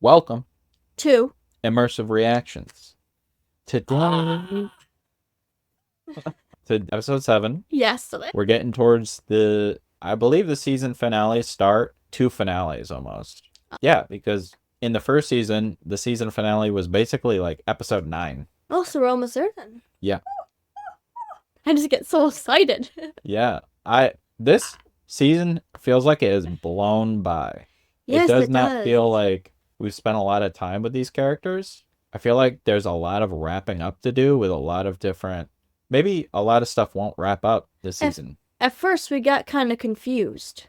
Welcome 2. Immersive Reactions. Today, to episode 7, Yes. we're getting towards I believe the season finale start. 2 finales almost. Yeah, because in the first season, the season finale was basically like episode 9. Oh, so we're almost there then. Yeah. I just get so excited. Yeah. This season feels like it is blown by. Yes, It does it not does. feel like we've spent a lot of time with these characters. I feel like there's a lot of wrapping up to do with a lot of different... Maybe a lot of stuff won't wrap up this season. At first, we got kind of confused.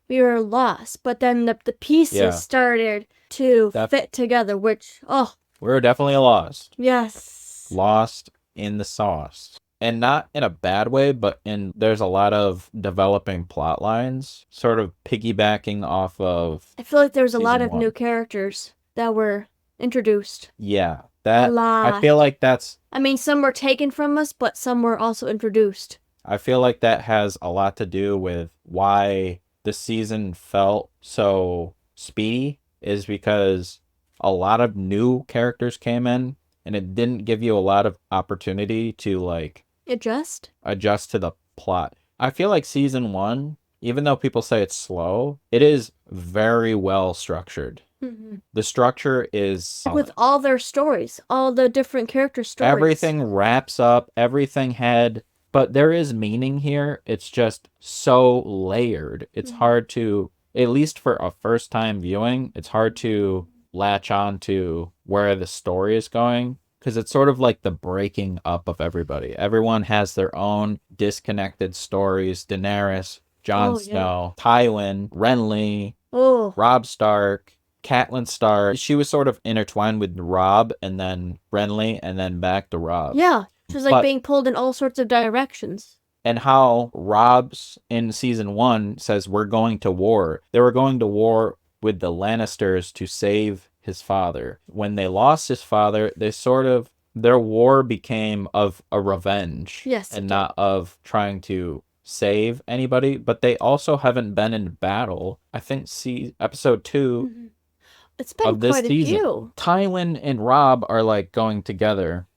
We were lost, but then the pieces started to fit together, which, we were definitely lost. Yes. Lost in the sauce. And not in a bad way, but there's a lot of developing plot lines, sort of piggybacking off of... I feel like there's a lot of new characters that were introduced. Yeah. A lot. I feel like that's... I mean, some were taken from us, but some were also introduced. I feel like that has a lot to do with why the season felt so speedy, is because a lot of new characters came in, and it didn't give you a lot of opportunity to, like... Adjust to the plot. I feel like season 1, even though people say it's slow, it is very well structured. Mm-hmm. The structure is solid. With all their stories, all the different character stories. Everything wraps up, everything had... But there is meaning here. It's just so layered. It's hard to, at least for a first-time viewing, it's hard to latch on to where the story is going. Because it's sort of like the breaking up of everybody. Everyone has their own disconnected stories. Daenerys, Jon Snow, Tywin, Renly, Robb Stark, Catelyn Stark. She was sort of intertwined with Robb, and then Renly, and then back to Robb. Yeah, she was like being pulled in all sorts of directions. And how Robb's in season 1 says we're going to war. They were going to war with the Lannisters to save his father. When they lost his father, their war became of a revenge. Yes. And not of trying to save anybody. But they also haven't been in battle. I think episode 2 it's been of this quite season. A few. Tywin and Robb are like going together,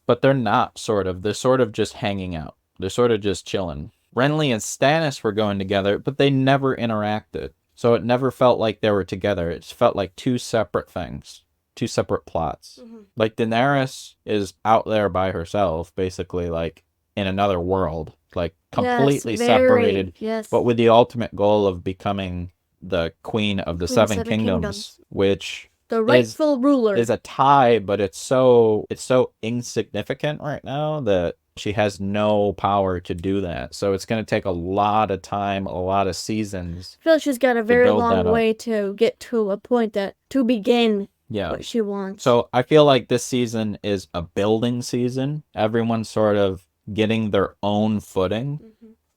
but they're not sort of. They're sort of just hanging out. They're sort of just chilling. Renly and Stannis were going together, but they never interacted. So it never felt like they were together. It felt like 2 separate things, 2 separate plots. Like Daenerys is out there by herself, basically like in another world, like completely separated, but with the ultimate goal of becoming the queen of the Seven Kingdoms, which the rightful ruler is a tie, but it's so insignificant right now that she has no power to do that. So it's going to take a lot of time, a lot of seasons. I feel like she's got a very long way to get to a point to begin what she wants. So I feel like this season is a building season. Everyone's sort of getting their own footing.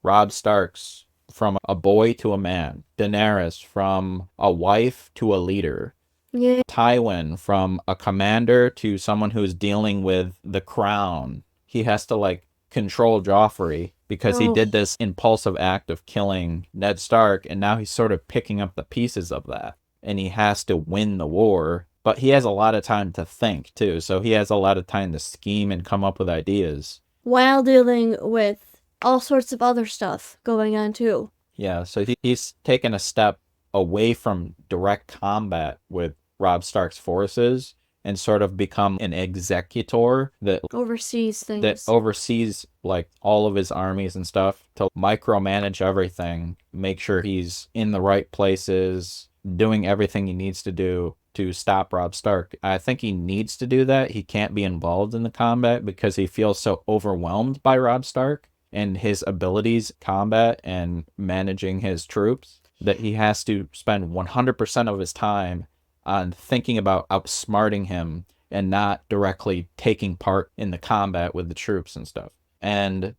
Robb Stark's from a boy to a man. Daenerys from a wife to a leader. Yeah. Tywin from a commander to someone who's dealing with the crown. He has to like control Joffrey because he did this impulsive act of killing Ned Stark, and now he's sort of picking up the pieces of that, and he has to win the war. But he has a lot of time to think too, so he has a lot of time to scheme and come up with ideas while dealing with all sorts of other stuff going on too. Yeah, so he's taken a step away from direct combat with Robb Stark's forces and sort of become an executor that oversees things. That oversees like all of his armies and stuff to micromanage everything, make sure he's in the right places, doing everything he needs to do to stop Robb Stark. I think he needs to do that. He can't be involved in the combat because he feels so overwhelmed by Robb Stark and his abilities, combat, and managing his troops, that he has to spend 100% of his time on thinking about outsmarting him and not directly taking part in the combat with the troops and stuff. And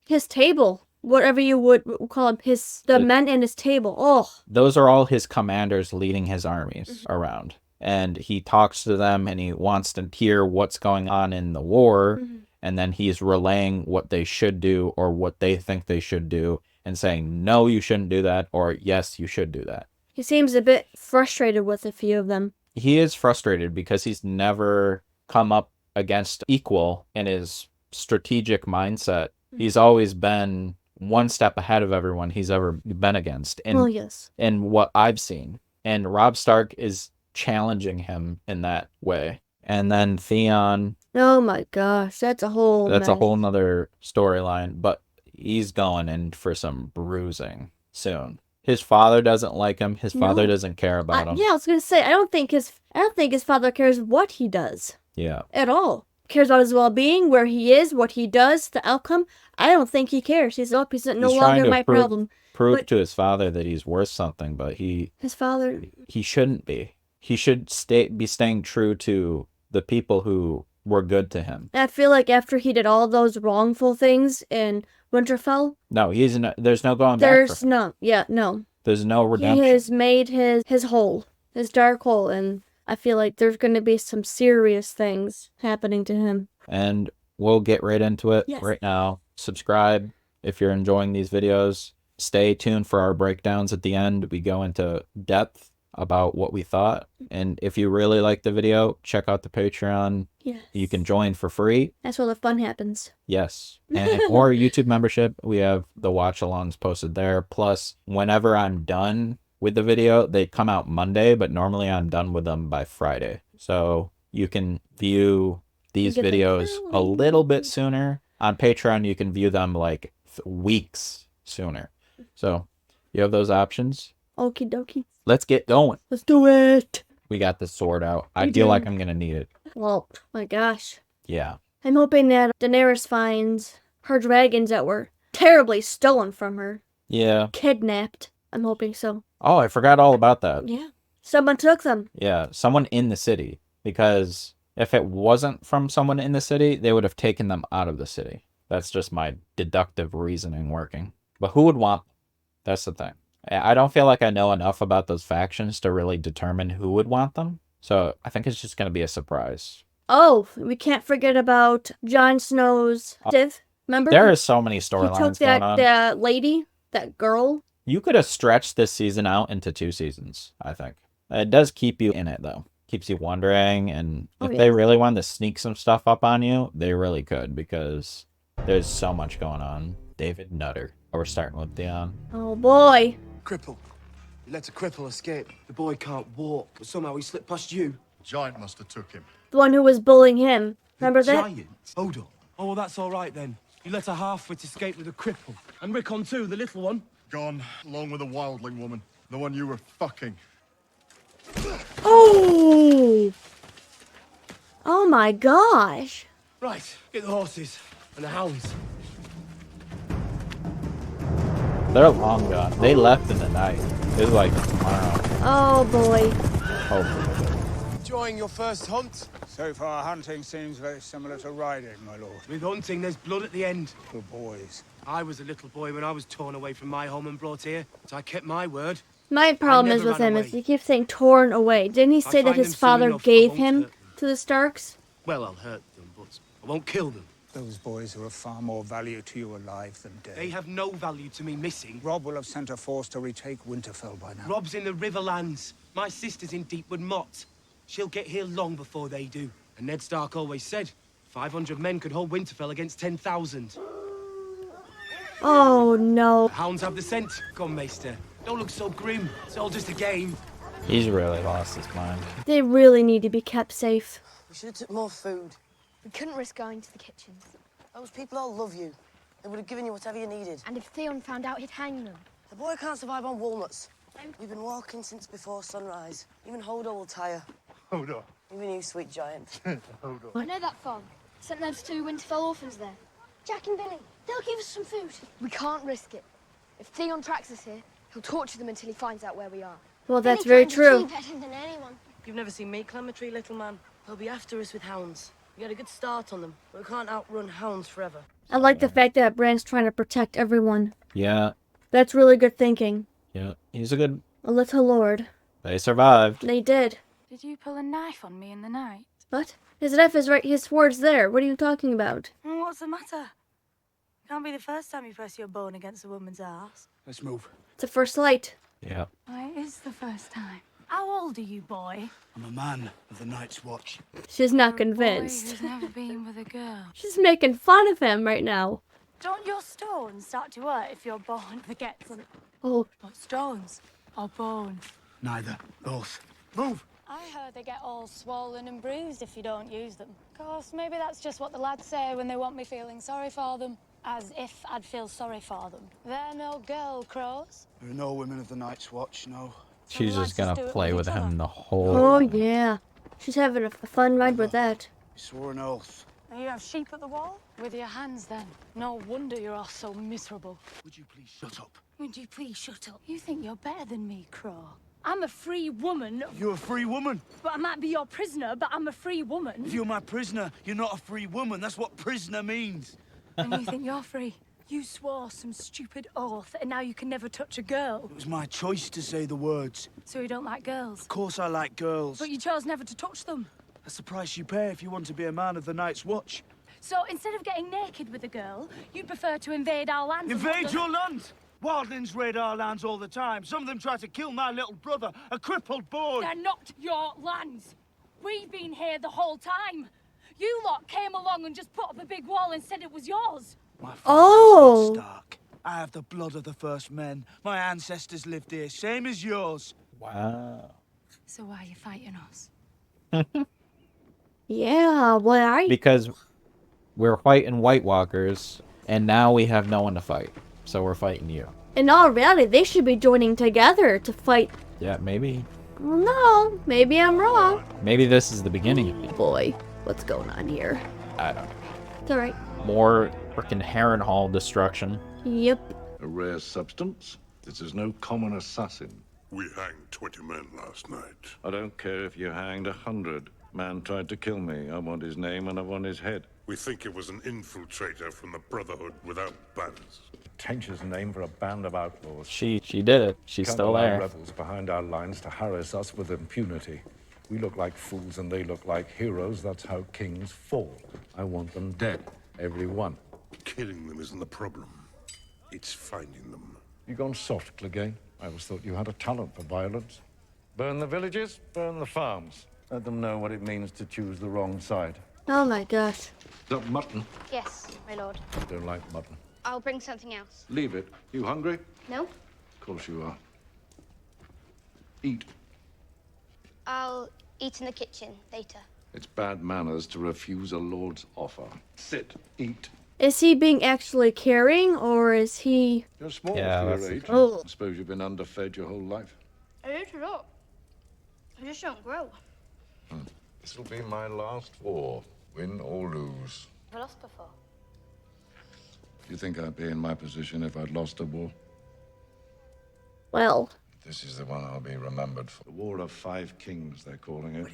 his table, whatever you would call him, the men in his table. Those are all his commanders leading his armies around. And he talks to them and he wants to hear what's going on in the war. And then he's relaying what they should do or what they think they should do and saying, no, you shouldn't do that, or yes, you should do that. He seems a bit frustrated with a few of them. he is frustrated because he's never come up against equal in his strategic mindset. He's always been one step ahead of everyone he's ever been against. And yes. in what I've seen. And Robb Stark is challenging him in that way. And then Theon. Oh my gosh, that's a whole nother storyline. But he's going in for some bruising soon. His father doesn't like him. His father doesn't care about him. Yeah, I was gonna say I don't think his father cares what he does. Yeah. At all. Cares about his well-being, where he is, what he does, the outcome. I don't think he cares. He's no longer my problem. Prove to his father that he's worth something, but he shouldn't be. He should be staying true to the people who were good to him. I feel like after he did all those wrongful things in Winterfell, there's no going back. There's no redemption. He has made his hole, his dark hole, and I feel like there's going to be some serious things happening to him. And we'll get right into it right now. Subscribe if you're enjoying these videos. Stay tuned for our breakdowns at the end. We go into depth about what we thought. And if you really like the video, check out the Patreon. Yes. You can join for free. That's where the fun happens. Yes. Or YouTube membership. We have the watch-alongs posted there. Plus, whenever I'm done with the video, they come out Monday, but normally I'm done with them by Friday. So you can view these videos a little bit sooner. On Patreon, you can view them like weeks sooner. So you have those options. Okie dokie. Let's get going. Let's do it. We got this sword out. I feel like I'm going to need it. Well, my gosh. Yeah. I'm hoping that Daenerys finds her dragons that were terribly stolen from her. Yeah. Kidnapped. I'm hoping so. Oh, I forgot all about that. Yeah. Someone took them. Yeah. Someone in the city. Because if it wasn't from someone in the city, they would have taken them out of the city. That's just my deductive reasoning working. But who would want them? That's the thing. I don't feel like I know enough about those factions to really determine who would want them. So I think it's just going to be a surprise. Oh, we can't forget about Jon Snow's Div. Remember? There are so many storylines going on. That lady, that girl. You could have stretched this season out into 2 seasons, I think. It does keep you in it, though. Keeps you wondering. And if they really wanted to sneak some stuff up on you, they really could. Because there's so much going on. David Nutter. We're starting with Theon. Oh, boy. Cripple. You let a cripple escape. The boy can't walk, but somehow he slipped past you. The giant must have took him. The one who was bullying him. Remember that? Giant? Hold on. Oh, well, that's all right then. You let a half-wit escape with a cripple. And Rickon too, the little one. Gone, along with a wildling woman. The one you were fucking. Oh! Oh my gosh. Right, get the horses and the hounds. They're long gone. They left in the night. It was like tomorrow. Oh boy. Hopefully. Enjoying your first hunt? So far, hunting seems very similar to riding, my lord. With hunting, there's blood at the end. For boys. I was a little boy when I was torn away from my home and brought here, but I kept my word. My problem is with him is he keeps saying torn away. Didn't he say that his father gave him to the Starks? Well, I'll hurt them, but I won't kill them. Those boys are of far more value to you alive than dead. They have no value to me missing. Robb will have sent a force to retake Winterfell by now. Robb's in the Riverlands. My sister's in Deepwood Motte. She'll get here long before they do. And Ned Stark always said, 500 men could hold Winterfell against 10,000. Oh, no. The hounds have the scent. Come, Maester. Don't look so grim. It's all just a game. He's really lost his mind. They really need to be kept safe. We should have took more food. We couldn't risk going to the kitchens. Those people all love you. They would have given you whatever you needed. And if Theon found out, he'd hang them. The boy can't survive on walnuts. We've been walking since before sunrise. Even Hodor will tire. Hodor. Even you, sweet giant. Hodor. I know that farm. Sent those 2 Winterfell orphans there. Jack and Billy, they'll give us some food. We can't risk it. If Theon tracks us here, he'll torture them until he finds out where we are. Well, that's very true. Better than anyone. You've never seen me climb a tree, little man. They'll be after us with hounds. We had a good start on them, but we can't outrun hounds forever. I like the fact that Bran's trying to protect everyone. Yeah. That's really good thinking. Yeah. He's a good... A little lord. They survived. They did. Did you pull a knife on me in the night? What? His knife is right. His sword's there. What are you talking about? What's the matter? Can't be the first time you press your bone against a woman's ass. Let's move. It's a first light. Yeah. Why, it is the first time. How old are you, boy? I'm a man of the Night's Watch. She's not Boy convinced. who's never been with a girl. She's making fun of him right now. Don't your stones start to hurt if you're born forgetful? Oh, What stones or bones? Neither. Both. Move! I heard they get all swollen and bruised if you don't use them. Of course, maybe that's just what the lads say when they want me feeling sorry for them. As if I'd feel sorry for them. They're no girl crows. There are no women of the Night's Watch, no. She's just gonna play with him the whole. oh yeah. She's having a fun ride with that. We swore an oath. And you have sheep at the wall? With your hands, then. No wonder you're all so miserable. Would you please shut up? Would you please shut up? You think you're better than me, Crow. I'm a free woman, You're a free woman. but I might be your prisoner, but I'm a free woman. If you're my prisoner, you're not a free woman. That's what prisoner means. And you think you're free? You swore some stupid oath, and now you can never touch a girl. It was my choice to say the words. So you don't like girls? Of course I like girls. But you chose never to touch them. That's the price you pay if you want to be a man of the Night's Watch. So instead of getting naked with a girl, you prefer to invade our lands. and Invade hold your lands! Wildlings raid our lands all the time. Some of them try to kill my little brother, a crippled boy. They're not your lands. We've been here the whole time. You lot came along and just put up a big wall and said it was yours. My father Oh. was Stark. I have the blood of the first men. My ancestors lived here, same as yours. Wow. So why are you fighting us? Yeah, why are you? Because we're fighting White Walkers, and now we have no one to fight. So we're fighting you. In all reality, they should be joining together to fight. Yeah, maybe. Well, no, maybe I'm wrong. Maybe this is the beginning of it. Boy, what's going on here? I don't know. It's alright. More frickin' Harrenhal destruction. Yep. A rare substance. This is no common assassin. We hanged 20 men last night. I don't care if you hanged 100. Man tried to kill me. I want his name and I want his head. We think it was an infiltrator from the Brotherhood without banners. Pretentious name for a band of outlaws. She did it. She's Can't still allow there. rebels behind our lines to harass us with impunity. We look like fools and they look like heroes. That's how kings fall. I want them dead. Every one. Killing them isn't the problem. It's finding them. You gone soft, Clegane? I always thought you had a talent for violence. Burn the villages, burn the farms. Let them know what it means to choose the wrong side. Oh my gosh. Is that mutton? Yes, my lord. I don't like mutton. I'll bring something else. Leave it. You hungry? No? Of course you are. Eat. I'll eat in the kitchen later. It's bad manners to refuse a lord's offer. Sit. Eat. Is he being actually caring, or is he... You're small Yeah, for that's your the age. Oh. I suppose you've been underfed your whole life. I eat a lot. I just don't grow. This'll be my last war, win or lose. I've lost before. Do you think I'd be in my position if I'd lost a war? Well... This is the one I'll be remembered for. The War of Five Kings, they're calling it.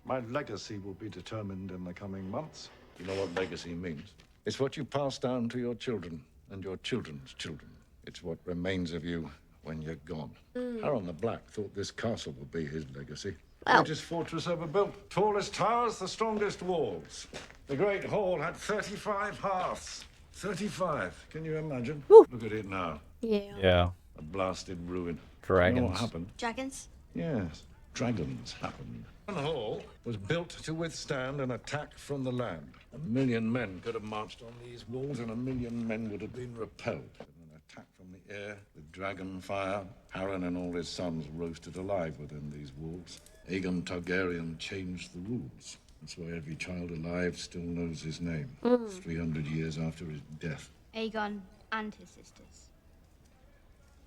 My legacy will be determined in the coming months. You know what legacy means? It's what you pass down to your children and your children's children. It's what remains of you when you're gone. Harren the Black thought this castle would be his legacy. Wow. Largest fortress ever built. Tallest towers, the strongest walls. The Great Hall had 35 hearths. 35. Can you imagine? Woo. Look at it now. Yeah. Yeah. A blasted ruin. Dragons. You know what happened? Dragons? Yes, dragons happened. Harrenhal was built to withstand an attack from the land. 1 million men could have marched on these walls, and 1 million men would have been repelled. In an attack from the air with dragon fire, Harren and all his sons roasted alive within these walls. Aegon Targaryen changed the rules. That's why every child alive still knows his name. 300 years after his death. Aegon and his sisters.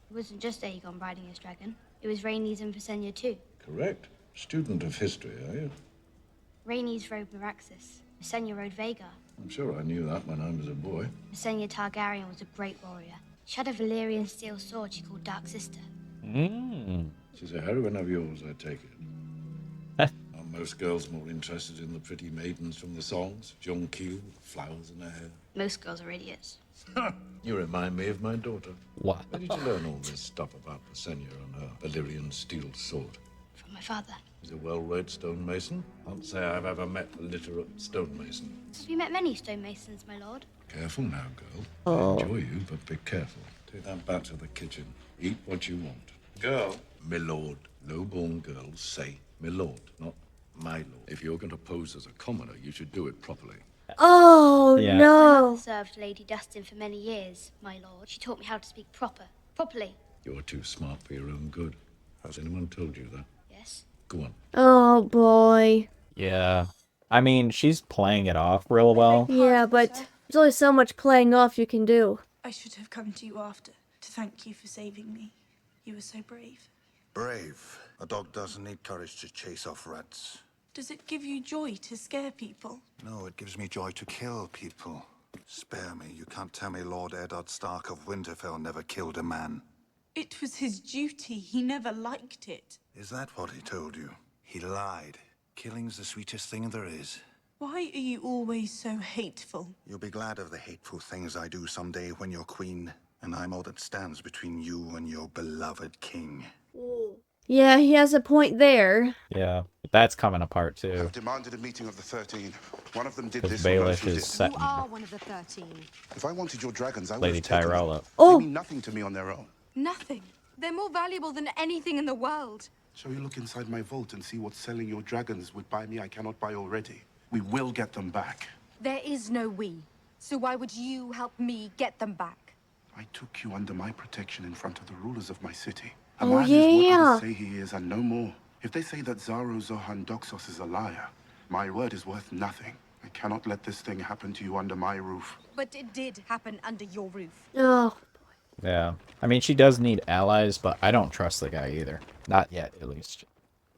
It wasn't just Aegon riding his dragon. It was Rhaenys and Visenya too. Correct. Student of history, are you? Rhaenys rode Meraxus. Visenya rode Vhagar. I'm sure I knew that when I was a boy. Visenya Targaryen was a great warrior. She had a Valyrian steel sword she called Dark Sister. She's a heroine of yours, I take it. Are most girls more interested in the pretty maidens from the songs? Jonquil, flowers in her hair. Most girls are idiots. You remind me of my daughter. What? Where did you learn all this stuff about Visenya and her Valyrian steel sword? From my father. He's a well-read stonemason. Can't say I've ever met a literate stonemason. We met many stonemasons, my lord. Careful now, girl. I enjoy you, but be careful. Take that back to the kitchen. Eat what you want. Girl, my lord, Low-born girls say "my lord," not "my lord." If you're going to pose as a commoner, you should do it properly. Oh, Yeah. no. My mother served Lady Dustin for many years, my lord. She taught me how to speak properly. You're too smart for your own good. Has anyone told you that? Yes. Go on. Oh, boy. Yeah. I mean, she's playing it off real well. Yeah, but there's only so much playing off you can do. I should have come to you after to thank you for saving me. You were so brave. Brave? A dog doesn't need courage to chase off rats. Does it give you joy to scare people? No, it gives me joy to kill people. Spare me. You can't tell me Lord Eddard Stark of Winterfell never killed a man. It was his duty. He never liked it. Is that what he told you? He lied. Killing's the sweetest thing there is. Why are you always so hateful? You'll be glad of the hateful things I do someday when you're queen, and I'm all that stands between you and your beloved king. Yeah, he has a point there. Yeah, that's coming apart too. I've demanded a meeting of the 13. One of them did Because this. Baelish is set. setting One of the 13. If I wanted your dragons, I would Lady have taken Tyrell them. up. Oh. They mean nothing to me on their own. Nothing. They're more valuable than anything in the world. Shall we look inside my vault and see what selling your dragons would buy me I cannot buy already? We will get them back. There is no we. So why would you help me get them back? I took you under my protection in front of the rulers of my city. A Oh, man is what yeah. others say he is and no more. If they say that Zaro Zohan Doxos is a liar, my word is worth nothing. I cannot let this thing happen to you under my roof. But it did happen under your roof. Oh, Yeah. I mean, she does need allies, but I don't trust the guy either. Not yet, at least.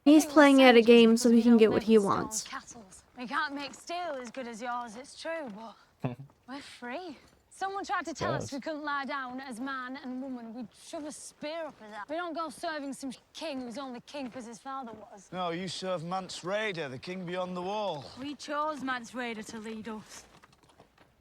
he's playing at a game so he can get what he wants. We can't make steel as good as yours, it's true, but we're free. Someone tried to tell us we couldn't lie down as man and woman. We'd shove a spear up his ass. We don't go serving some king who's only king because his father was. No, you serve Mance Rayder, the king beyond the wall. We chose Mance Rayder to lead us.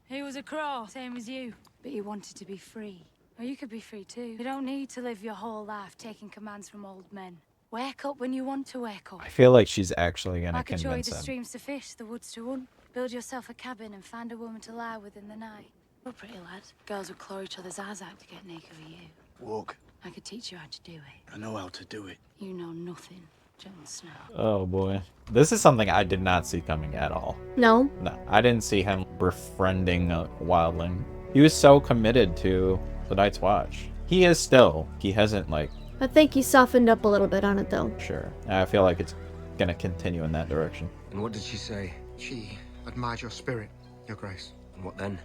He was a crow, same as you. But he wanted to be free. Well, you could be free too. You don't need to live your whole life taking commands from old men. Wake up when you want to wake up. I feel like she's actually gonna I could show you convince the him. streams to fish, the woods to run. Build yourself a cabin and find a woman to lie with in the night. We're pretty lad. Girls would claw each other's eyes out to get naked with you. Walk. I could teach you how to do it. I know how to do it. You know nothing, Jon Snow. Oh boy. This is something I did not see coming at all. No. No, I didn't see him befriending a wildling. He was so committed to the Night's Watch. He is still. He hasn't, like... I think he softened up a little bit on it, though. Sure. I feel like it's gonna continue in that direction. And what did she say? She admired your spirit, Your Grace. And what then?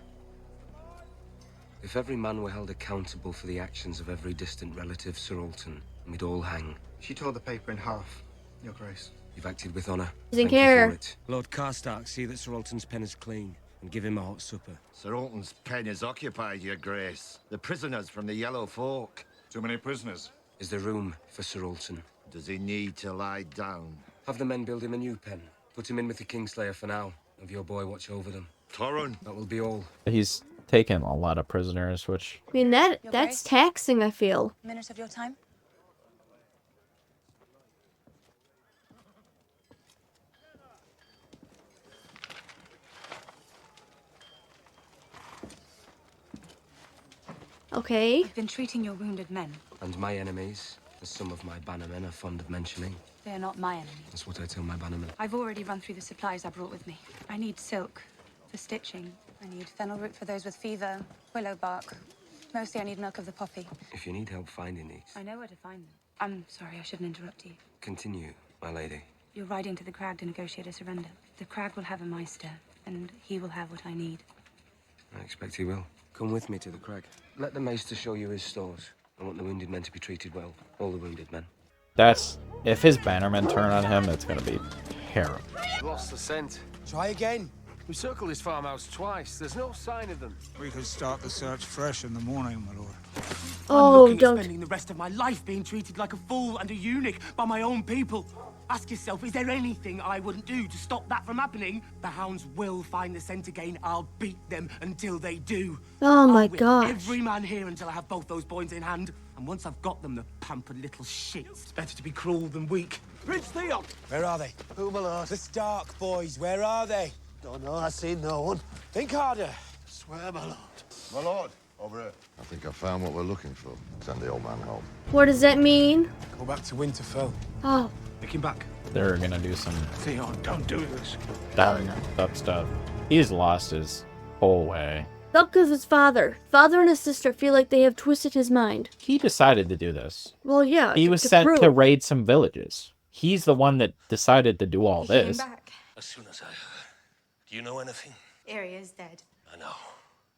If every man were held accountable for the actions of every distant relative, Sir Alton, we'd all hang. She tore the paper in half, Your Grace. You've acted with honor. Doesn't Thank you care. for it. Lord Karstark, see that Sir Alton's pen is clean and give him a hot supper. Sir Alton's pen is occupied, Your Grace. The prisoners from the Yellow Fork. Too many prisoners. Is there room for Sir Alton? Does he need to lie down? Have the men build him a new pen. Put him in with the Kingslayer for now. Have your boy watch over them. Torrun. That will be all. He's taken a lot of prisoners, which... I mean, that's taxing, I feel. A minute of your time? Okay. I've been treating your wounded men. And my enemies, as some of my bannermen are fond of mentioning. They are not my enemies. That's what I tell my bannermen. I've already run through the supplies I brought with me. I need silk for stitching. I need fennel root for those with fever, willow bark. Mostly I need milk of the poppy. If you need help finding these, I know where to find them. I'm sorry, I shouldn't interrupt you. continue, my lady. You're riding to the crag to negotiate a surrender. The crag will have a Meister, and he will have what I need. I expect he will. Come with me to the crag. Let the maester show you his stores. I want the wounded men to be treated well. All the wounded men. That's... If his bannermen turn on him, it's gonna be terrible. Lost the scent. Try again. We circled his farmhouse twice. There's no sign of them. We could start the search fresh in the morning, my lord. Oh, I'm looking don't. at spending the rest of my life being treated like a fool and a eunuch by my own people. Ask yourself, is there anything I wouldn't do to stop that from happening? The hounds will find the scent again. I'll beat them until they do. Oh my I'll whip gosh. every man here until I have both those boys in hand. And once I've got them, the pampered little shits. It's better to be cruel than weak. Prince Theon! Where are they? Who, my lord? The Stark boys, where are they? Don't know, I see no one. Think harder. Swear, my lord. My lord, Over here. I think I found what we're looking for. Send the old man home. What does that mean? Go back to Winterfell. Oh. Take him back. They're gonna do some Theon, don't do this. up stuff. He's lost his whole way. Not because his father. Father and his sister feel like they have twisted his mind. He decided to do this. Well, yeah. He was sent to raid some villages. He's the one that decided to do all this. Came back. As soon as I heard. Do you know anything? Aria's dead. I know.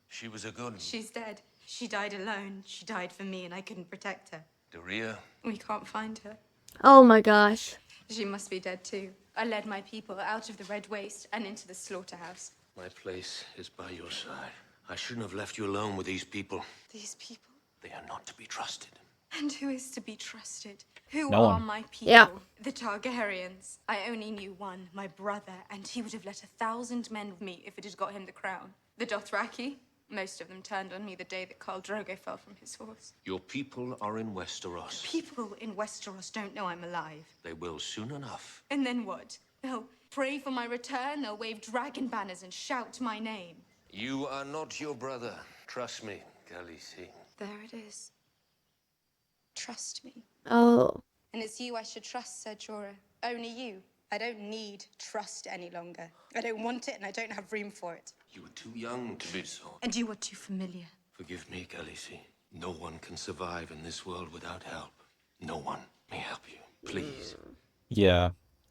She was a good... She's dead. She died alone. She died for me, and I couldn't protect her. Iria? We can't find her. Oh my gosh. She must be dead too. I led my people out of the Red Waste and into the slaughterhouse. My place is by your side. I shouldn't have left you alone with these people. These people? They are not to be trusted. And who is to be trusted? Who No are one. my people? Yeah. The Targaryens. I only knew one, my brother, and he would have let 1,000 men with me if it had got him the crown. The Dothraki? Most of them turned on me the day that Khal Drogo fell from his horse. Your people are in Westeros. People in Westeros don't know I'm alive. They will soon enough. And then what? They'll pray for my return, they'll wave dragon banners and shout my name. You are not your brother. Trust me, Khaleesi. There it is. Trust me. Oh. And it's you I should trust, Ser Jorah. Only you. I don't need trust any longer. I don't want it and I don't have room for it. You are too young to be so. And you are too familiar. Forgive me, Khaleesi. No one can survive in this world without help. No one may help you. Please. Yeah.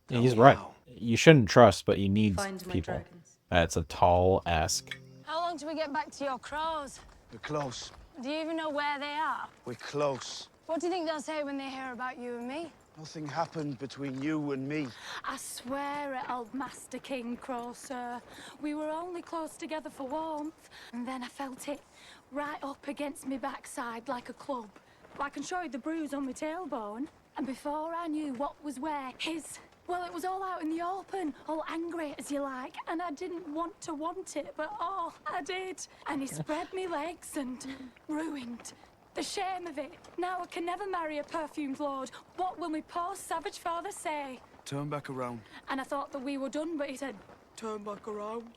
He's right. You shouldn't trust, but you need Find my people. dragons. That's a tall ask. How long till we get back to your crows? We're close. Do you even know where they are? We're close. What do you think they'll say when they hear about you and me? Nothing happened between you and me. I swear it, old Master King Crow, sir. We were only close together for warmth, and then I felt it right up against me backside like a club. I can show you the bruise on my tailbone. And before I knew what was where, well, it was all out in the open, all angry as you like, and I didn't want it, but oh, I did. And he spread me legs and ruined. The shame of it. Now I can never marry a perfumed lord. What will my poor savage father say? Turn back around. And I thought that we were done, but he said, turn back around.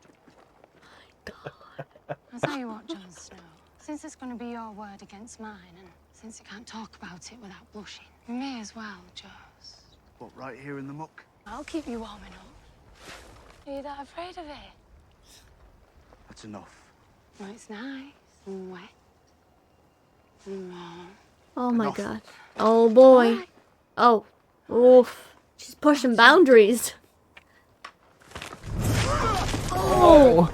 I'll tell you what, Jon Snow. Since it's going to be your word against mine, and since you can't talk about it without blushing, we may as well just... What, right here in the muck? I'll keep you warm enough. Are you that afraid of it? That's enough. Well, it's nice and wet and warm. Oh my god. Oh boy. Oh. Oof. She's pushing boundaries. Oh.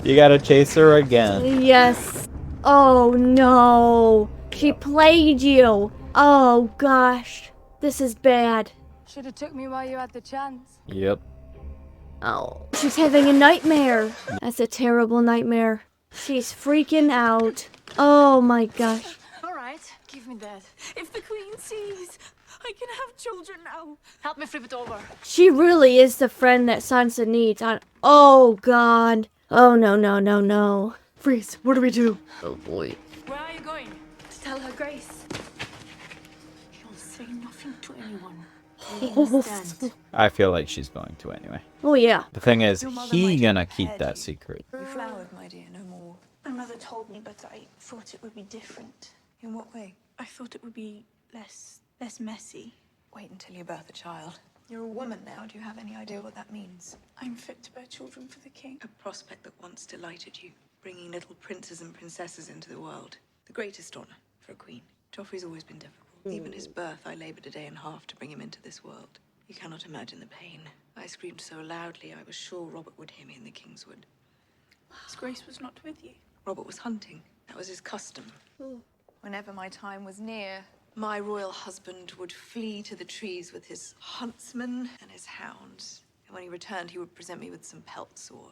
You gotta chase her again. Yes. Oh no. She played you. Oh gosh. This is bad. Should have took me while you had the chance. Yep. Oh. She's having a nightmare. That's a terrible nightmare. She's freaking out. Oh my gosh. All right, give me that. If the Queen sees, I can have children now. Help me flip it over. She really is the friend that Sansa needs. Oh god. Oh no, no, no, no. Freeze, what do we do? Oh boy. Where are you going? To tell her grace. She'll say nothing to anyone. I feel like she's going to anyway. Oh yeah. The thing is, he gonna keep that secret. You flowered, my dear, no more. My mother told me, but I thought it would be different. In what way? I thought it would be less messy. Wait until you birth a child. You're a woman now. Do you have any idea what that means? I'm fit to bear children for the king. A prospect that once delighted you, bringing little princes and princesses into the world. The greatest honor for a queen. Joffrey's always been difficult. Even his birth, I labored a day and a half to bring him into this world. You cannot imagine the pain. I screamed so loudly, I was sure Robert would hear me in the Kingswood. His Grace was not with you. Robert was hunting. That was his custom. Whenever my time was near, my royal husband would flee to the trees with his huntsmen and his hounds. And when he returned, he would present me with some pelts or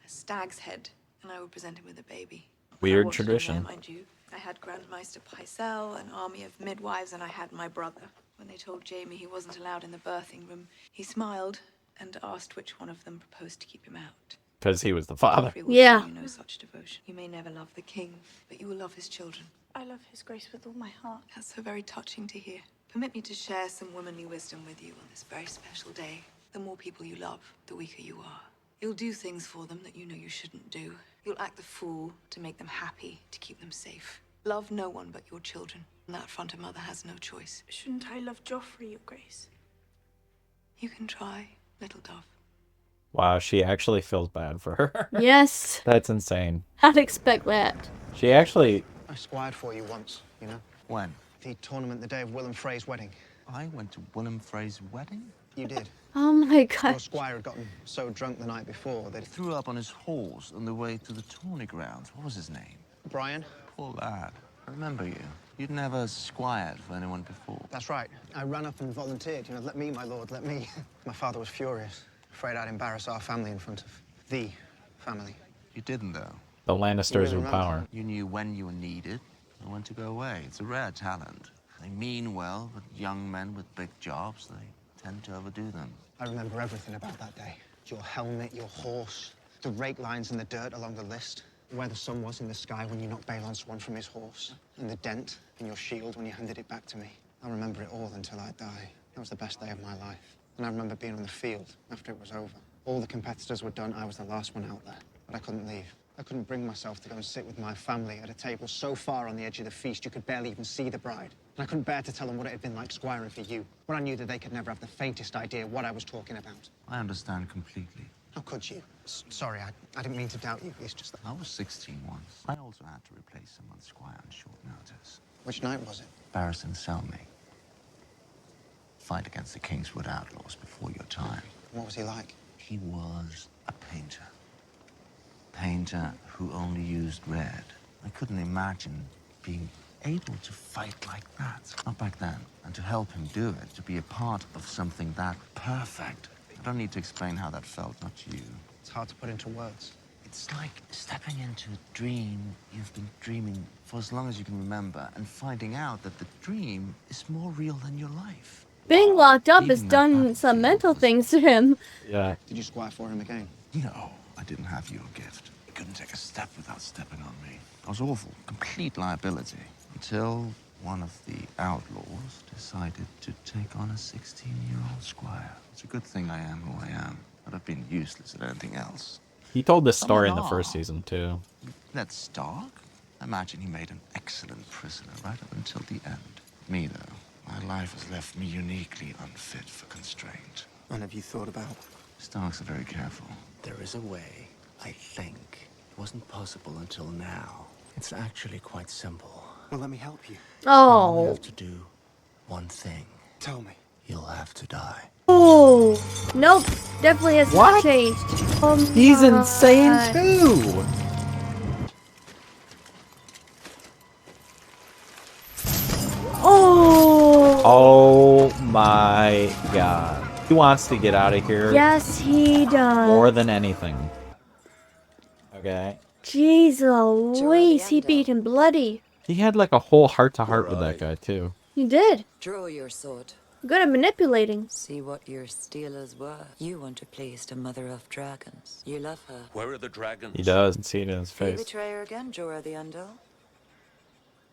a stag's head, and I would present him with a baby. Weird tradition. Mind you, I had Grandmeister Pycelle, an army of midwives, and I had my brother. When they told Jaime he wasn't allowed in the birthing room, he smiled and asked which one of them proposed to keep him out. Because he was the father. Yeah. You know such devotion. You may never love the king, but you will love his children. I love his Grace with all my heart. That's so very touching to hear. Permit me to share some womanly wisdom with you on this very special day. The more people you love, the weaker you are. You'll do things for them that you know you shouldn't do. You'll act the fool to make them happy, to keep them safe. Love no one but your children. On that front, a mother has no choice. Shouldn't I love Joffrey, Your Grace? You can try, little dove. Wow, she actually feels bad for her. Yes. That's insane. I'd expect that. She actually... I squired for you once, you know? When? The tournament the day of Willem Frey's wedding. I went to Willem Frey's wedding? You did. Oh my god. Your squire had gotten so drunk the night before that he threw up on his horse on the way to the tourney grounds. What was his name? Brian. Poor lad. I remember you. You'd never squired for anyone before. That's right. I ran up and volunteered. You know, let me, my lord, let me. My father was furious. Afraid I'd embarrass our family in front of the family. You didn't, though. The Lannisters really with power. You knew when you were needed and when to go away. It's a rare talent. They mean well, but young men with big jobs, they tend to overdo them. I remember everything about that day. Your helmet, your horse, the rake lines in the dirt along the list, where the sun was in the sky when you knocked Balon Swan from his horse, and the dent in your shield when you handed it back to me. I remember it all until I die. That was the best day of my life. And I remember being on the field after it was over. All the competitors were done. I was the last one out there, but I couldn't leave. I couldn't bring myself to go and sit with my family at a table so far on the edge of the feast you could barely even see the bride. And I couldn't bear to tell them what it had been like squiring for you, when I knew that they could never have the faintest idea what I was talking about. I understand completely. How could you? Sorry, I didn't mean to doubt you. It's just that... I was 16 once. I also had to replace someone's squire on short notice. Which night was it? Barristan Selmy. Fight against the Kingswood outlaws before your time. What was he like? He was a painter. Painter who only used red. I couldn't imagine being able to fight like that. Not back then. And to help him do it, to be a part of something that perfect. I don't need to explain how that felt, not you. It's hard to put into words. It's like stepping into a dream you've been dreaming for as long as you can remember and finding out that the dream is more real than your life. Being locked up has done some mental things to him. Yeah. Did you squire for him again? No, I didn't have your gift. You couldn't take a step without stepping on me. I was awful, complete liability. Until one of the outlaws decided to take on a 16-year-old squire. It's a good thing I am who I am. I'd have been useless at anything else. He told this story in the first season, too. That Stark? I imagine he made an excellent prisoner right up until the end. Me, though, my life has left me uniquely unfit for constraint. And have you thought about... Starks are very careful. There is a way, I think. It wasn't possible until now. It's actually quite simple. Well, let me help you. Oh. You have to do one thing. Tell me. You'll have to die. Oh. Nope. Definitely has changed. He's insane, too. Oh. Oh my god. He wants to get out of here. Yes, he does. More than anything. Okay. Jeez Louise, he beat him bloody. He had like a whole heart-to-heart with that guy, too. He did. Draw your sword. Good at manipulating. See what your steel is worth. You want to please the mother of dragons. You love her. Where are the dragons? He does, and see it in his Will you face. betray her again, Jorah the Undul?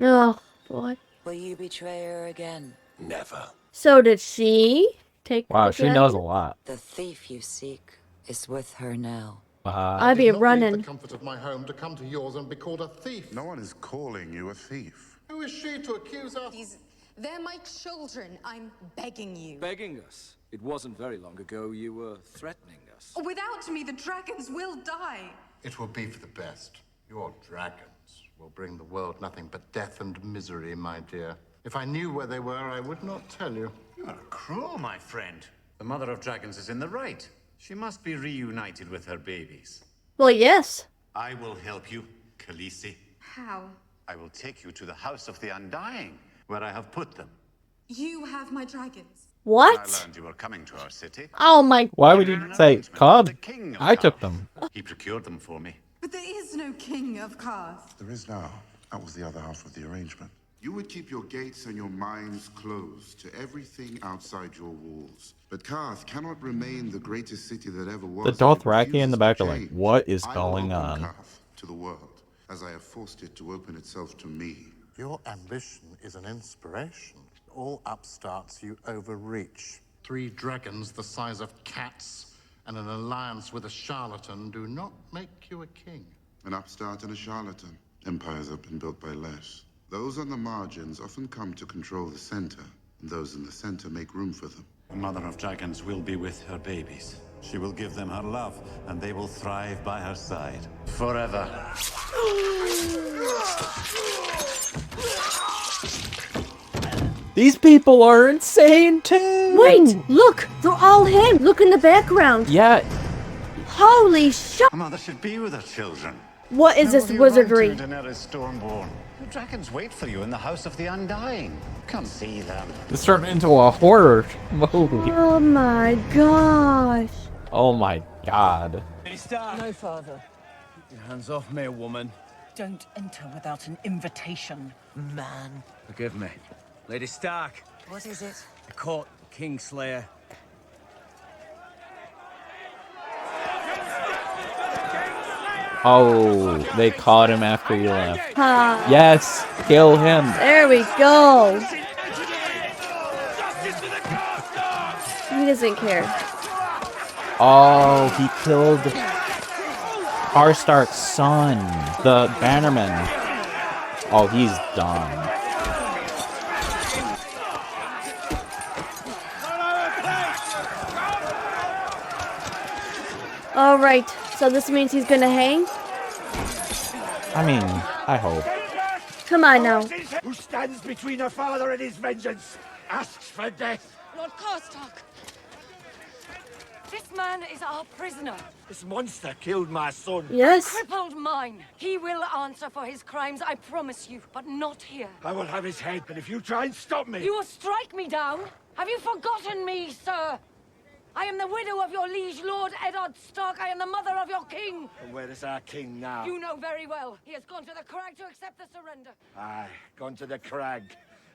Oh, boy. Will you betray her again? Never. So did she take... Wow, she knows a lot. The thief you seek is with her now. I'd be running. The comfort of my home to come to yours and be called a thief. No one is calling you a thief. Who is she to accuse us? They're my children. I'm begging you. Begging us? It wasn't very long ago you were threatening us. Without me, the dragons will die. It will be for the best. Your dragons will bring the world nothing but death and misery, my dear. If I knew where they were, I would not tell you. You are cruel, my friend. The Mother of Dragons is in the right. She must be reunited with her babies. Well, yes. I will help you, Khaleesi. How? I will take you to the House of the Undying, where I have put them. You have my dragons. What? I learned you were coming to our city. Oh my... Why would you say, Cod? I took them. He procured them for me. But there is no king of Karth. There is now. That was the other half of the arrangement. You would keep your gates and your minds closed to everything outside your walls. But Karth cannot remain the greatest city that ever was. The Dothraki in the back are like, what is going on? Karth to the world, as I have forced it to open itself to me. Your ambition is an inspiration. All upstarts you overreach. 3 dragons the size of cats, And an alliance with a charlatan do not make you a king. An upstart and a charlatan. Empires have been built by less. Those on the margins often come to control the center, and those in the center make room for them. The Mother of Dragons will be with her babies. She will give them her love, and they will thrive by her side. Forever. These people are insane too! Wait! Look! They're all him! Look in the background! Yeah. Holy shit! A mother should be with her children. What is this wizardry? Daenerys Stormborn. The dragons wait for you in the House of the Undying. Come see them. This turned into a horror movie. Oh my gosh. Oh my god. No, Father. Keep your hands off me, woman. Don't enter without an invitation, man. Forgive me. Lady Stark. What is it? I caught Kingslayer. Oh, they caught him after you left. Huh. Yes, kill him. There we go. He doesn't care. Oh, he killed Karstark's son, the Bannerman. Oh, he's done. All right, so this means he's gonna hang? I mean, I hope. Come on now. Who stands between her father and his vengeance asks for death. Lord Karstark. This man is our prisoner. This monster killed my son. Yes. Crippled mine. He will answer for his crimes, I promise you, but not here. I will have his head, but if you try and stop me... You will strike me down? Have you forgotten me, sir? I am the widow of your liege lord, Eddard Stark. I am the mother of your king. And where is our king now? You know very well. He has gone to the crag to accept the surrender. Aye, gone to the crag.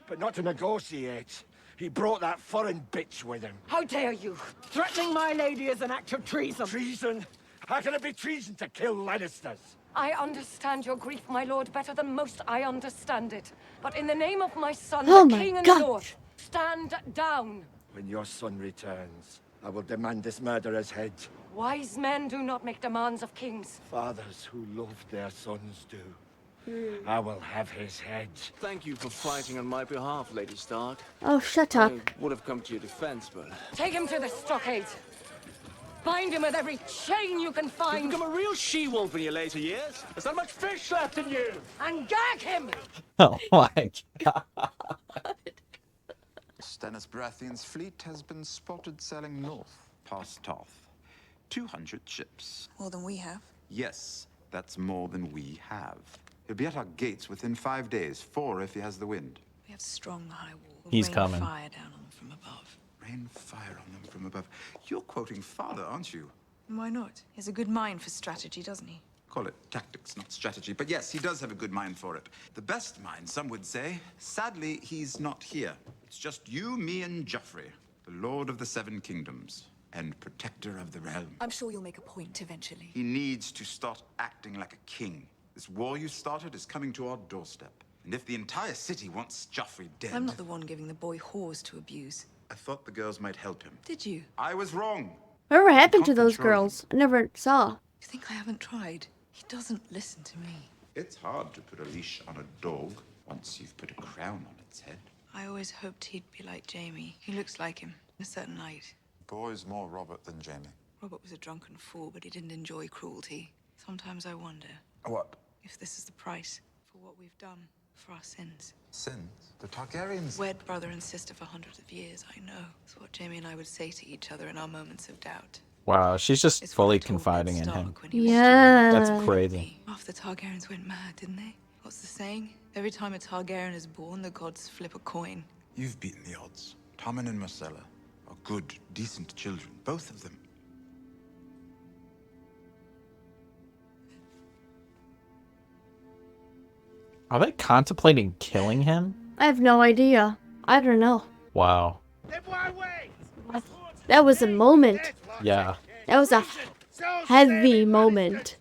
But not to negotiate. He brought that foreign bitch with him. How dare you? Threatening my lady is an act of treason. Treason? How can it be treason to kill Lannisters? I understand your grief, my lord, better than most. I understand it. But in the name of my son, Oh the my king and God. lord, stand down. When your son returns, I will demand this murderer's head. Wise men do not make demands of kings. Fathers who love their sons do. I will have his head. Thank you for fighting on my behalf, Lady Stark. Oh, shut up. I would have come to your defense, but... Take him to the stockade. Bind him with every chain you can find. You've become a real she-wolf in your later years. There's not much fish left in you. And gag him. Oh my god. Stannis Baratheon's fleet has been spotted sailing north, past Tarth. 200 ships. More than we have. Yes, that's more than we have. He'll be at our gates within 5 days, 4 if he has the wind. We have strong high walls. He's Rain coming. fire down on them from above. Rain fire on them from above. You're quoting Father, aren't you? Why not? He has a good mind for strategy, doesn't he? Call it tactics, not strategy. But yes, he does have a good mind for it. The best mind, some would say. Sadly, he's not here. It's just you, me, and Joffrey, the Lord of the Seven Kingdoms and protector of the realm. I'm sure you'll make a point eventually. He needs to start acting like a king. This war you started is coming to our doorstep. And if the entire city wants Joffrey dead... I'm not the one giving the boy whores to abuse. I thought the girls might help him. Did you? I was wrong. Whatever happened to Can't those control girls? I never saw. You think I haven't tried? He doesn't listen to me. It's hard to put a leash on a dog once you've put a crown on its head. I always hoped he'd be like Jamie. He looks like him in a certain light. Boy's more Robert than Jamie. Robert was a drunken fool, but he didn't enjoy cruelty. Sometimes I wonder What? if this is the price for what we've done, for our sins. Sins? The Targaryens? Wed brother and sister for hundreds of years, I know. It's what Jamie and I would say to each other in our moments of doubt. Wow, she's just fully confiding in him. Yeah. That's crazy. Half the Targaryens went mad, didn't they? What's the saying? Every time a Targaryen is born, the gods flip a coin. You've beaten the odds. Tommen and Myrcella are good, decent children, both of them. Are they contemplating killing him? I have no idea. I don't know. Wow. That was a moment. Yeah. That was a heavy moment.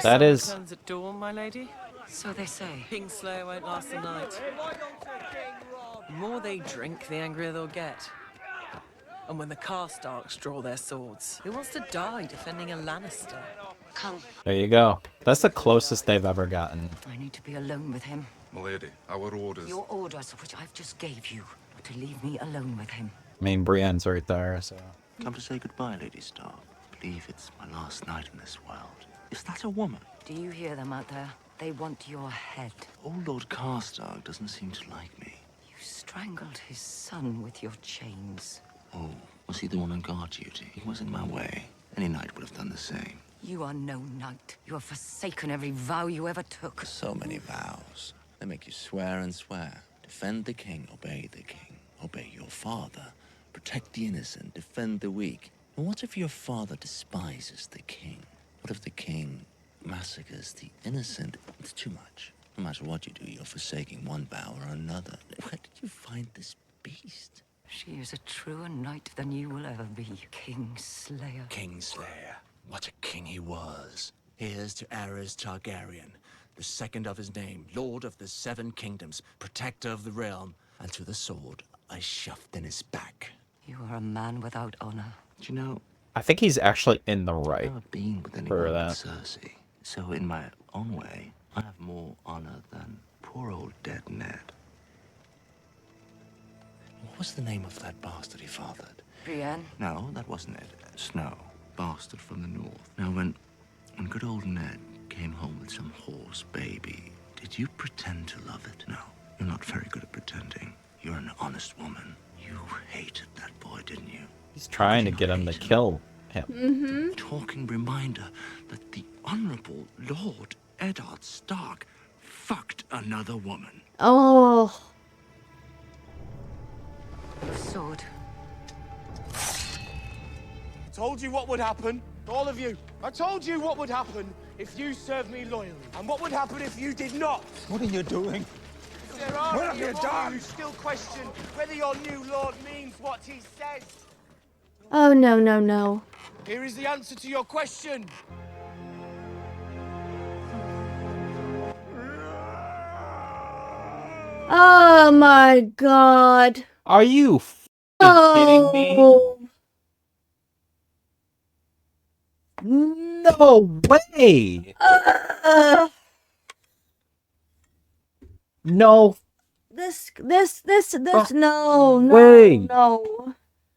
That is... Turns at dawn, my lady. So they say. Kingslayer won't last the night. The more they drink, the angrier they'll get. And when the Karstarks draw their swords, who wants to die defending a Lannister? Come. There you go. That's the closest they've ever gotten. I need to be alone with him. Milady, our orders. Your orders, which I've just gave you, are to leave me alone with him. I mean, Brienne's right there, so... Come to say goodbye, Lady Stark. I believe it's my last night in this world. Is that a woman? Do you hear them out there? They want your head. Old Lord Karstark doesn't seem to like me. You strangled his son with your chains. Oh, was he the one on guard duty? He was in my way. Any knight would have done the same. You are no knight. You have forsaken every vow you ever took. So many vows. They make you swear and swear. Defend the king, obey the king. Obey your father. Protect the innocent, defend the weak. And what if your father despises the king? What if the king massacres the innocent? It's too much. No matter what you do, you're forsaking one vow or another. Where did you find this beast? She is a truer knight than you will ever be, Kingslayer. Kingslayer. What a king he was. Here's to Aerys Targaryen, the second of his name, Lord of the Seven Kingdoms, protector of the realm, and to the sword I shoved in his back. You are a man without honor. Do you know, I think he's actually in the right I've never been with anyone for but that. Cersei. So in my own way, I have more honor than poor old dead Ned. What was the name of that bastard he fathered? Brienne? No, that wasn't it. Snow. Bastard from the north. Now, when good old Ned came home with some horse baby, did you pretend to love it? No, you're not very good at pretending. You're an honest woman. You hated that boy, didn't you? He's trying to get him to kill him. Mm-hmm. Talking reminder that the Honorable Lord Eddard Stark fucked another woman. Oh. Sword. I told you what would happen, all of you. I told you what would happen if you served me loyally, and what would happen if you did not. What are you doing? There are What have you done? who still question whether your new lord means what he says. Oh, no, no, no. Here is the answer to your question. Oh my god. Are you kidding me? No way! No. This, no, way. no.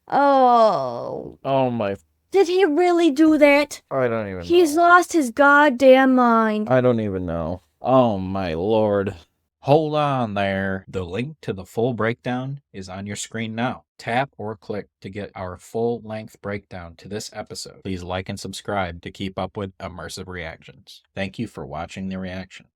Oh. Oh my. Did he really do that? I don't even He's lost his goddamn mind. I don't even know. Oh my lord. Hold on there. The link to the full breakdown is on your screen now. Tap or click to get our full-length breakdown to this episode. Please like and subscribe to keep up with immersive reactions. Thank you for watching the reaction.